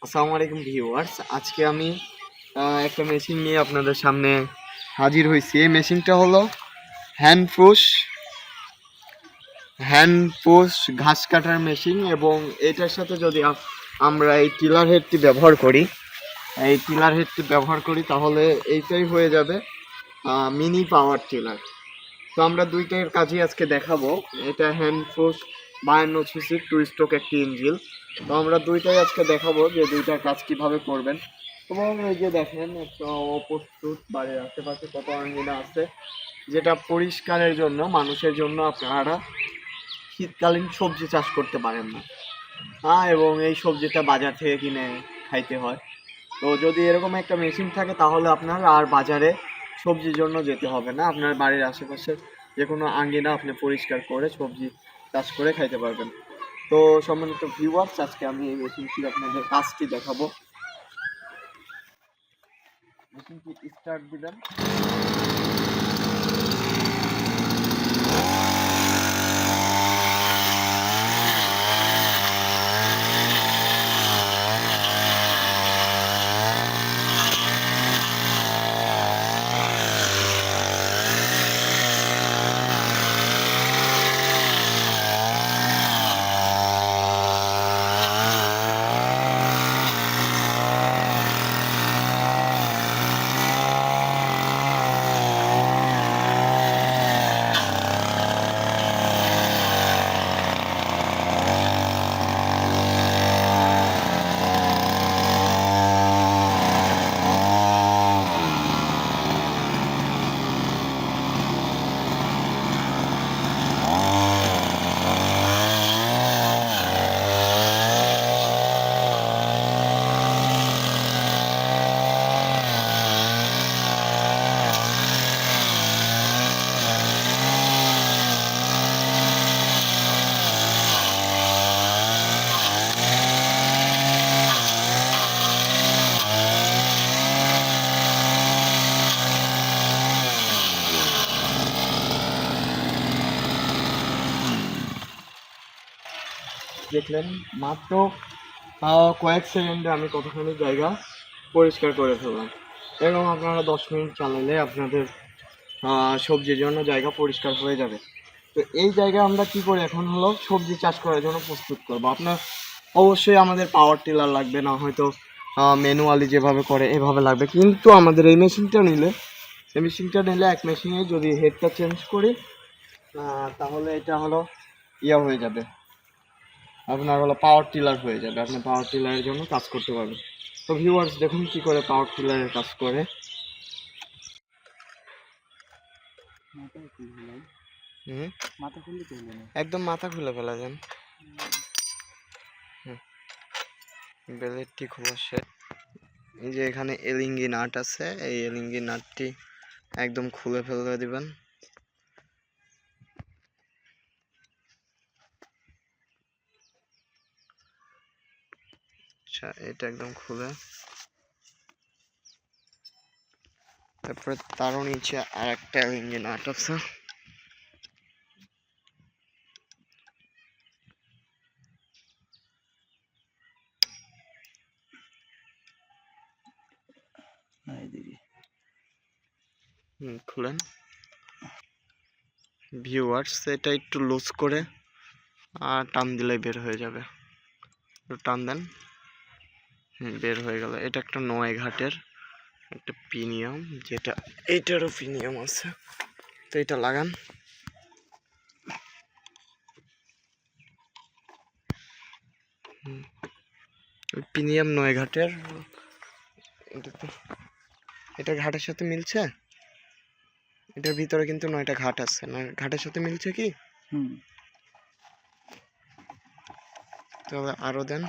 আসসালামু আলাইকুম ভিউয়ার্স, আজকে আমি একটা মেশিন নিয়ে আপনাদের সামনে হাজির হয়েছি। এই মেশিনটা হলো হ্যান্ড পুশ ঘাস কাটার মেশিন, এবং এটার সাথে যদি আমরা এই টিলার হেডটি ব্যবহার করি তাহলে এইটাই হয়ে যাবে মিনি পাওয়ার টিলার। তো আমরা দুইটার কাজই আজকে দেখাবো। এটা হ্যান্ড পুশ 52 সিসির 2 স্ট্রোক একটি ইঞ্জিন। তো আমরা দুইটাই আজকে দেখাবো যে দুইটার কাজ কিভাবে করবেন। এবং এই যে দেখেন একটা অপ্রস্তুত বাড়ির আশেপাশে কত আঙ্গিনা আছে, যেটা পরিষ্কারের জন্য মানুষের জন্য আপনারা শীতকালীন সবজি চাষ করতে পারেন না। এবং এই সবজিটা বাজার থেকে কিনে খাইতে হয়। তো যদি এরকম একটা মেশিন থাকে তাহলে আপনার আর বাজারে সবজির জন্য যেতে হবে না। আপনার বাড়ির আশেপাশে যে কোনো আঙ্গিনা আপনি পরিষ্কার করে সবজি চাষ করে খাইতে পারবেন। তো সম্মানিত ভিউয়ার্স, আজকে আমি এই মেশিনটি আপনাদের কাজটি দেখাবো। মেশিনটি স্টার্ট দিবেন। দেখলেন মাত্র কয়েক সেকেন্ডে আমি কতখানি জায়গা পরিষ্কার করে ফেললাম। এবং আপনারা 10 মিনিট চালালে আপনাদের সবজির জন্য জায়গা পরিষ্কার হয়ে যাবে। তো এই জায়গায় আমরা কি করি, এখন হলো সবজি চাষ করার জন্য প্রস্তুত করব। আপনার অবশ্যই আমাদের পাওয়ার টিলার লাগবে না, হয়তো ম্যানুয়ালি যেভাবে করে এভাবে লাগবে। কিন্তু আমাদের এই মেশিনটা নিলে এক মেশিনে যদি হেডটা চেঞ্জ করি তাহলে এটা হলো হয়ে যাবে, আপনার হলো পাওয়ার টিলার হয়ে যাবে। আপনি পাওয়ার টিলারের জন্য কাজ করতে পারবেন। তো ভিউয়ার্স, দেখুন কি করে পাওয়ার টিলারের কাজ করে। একদম মাথা খুলে ফেলা যান। বেলেটটি খোলা শেষ। এই যে এখানে এলিঙ্গি নাট আছে, এই এলিঙ্গি নাটটি একদম খুলে ফেলে দিবেন। আচ্ছা, এটা একদম খুলে, তারপরে তারও নিচে আর একটা এলিঙ্গি নাট আছে। খুলেন। ভিউয়ার্স, এটা একটু লুজ করে আর টান দিলে বের হয়ে যাবে। টান দেন, বের হয়ে গেল। এটা একটা 9 ঘাটের একটা প্রিমিয়াম, যেটা এইটারও প্রিমিয়াম আছে। তো এটা লাগান। প্রিমিয়াম 9 ঘাটের। এটা ঘাটের সাথে মিলছে, এটার ভিতরে কিন্তু 9টা ঘাট আছে। 9 ঘাটের সাথে মিলছে কি? তাহলে আরো দেন।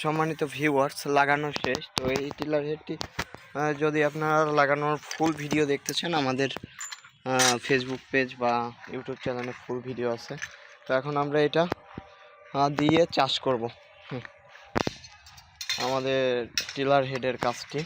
সম্মানিত ভিউয়ার্স, লাগানো শেষ। তো এই টিলার হেডটি যদি আপনারা লাগানোর ফুল ভিডিও দেখতে চান, আমাদের ফেসবুক পেজ বা ইউটিউব চ্যানেলে ফুল ভিডিও আছে। তো এখন আমরা এটা দিয়ে চাষ করব আমাদের টিলার হেডের কাজটি।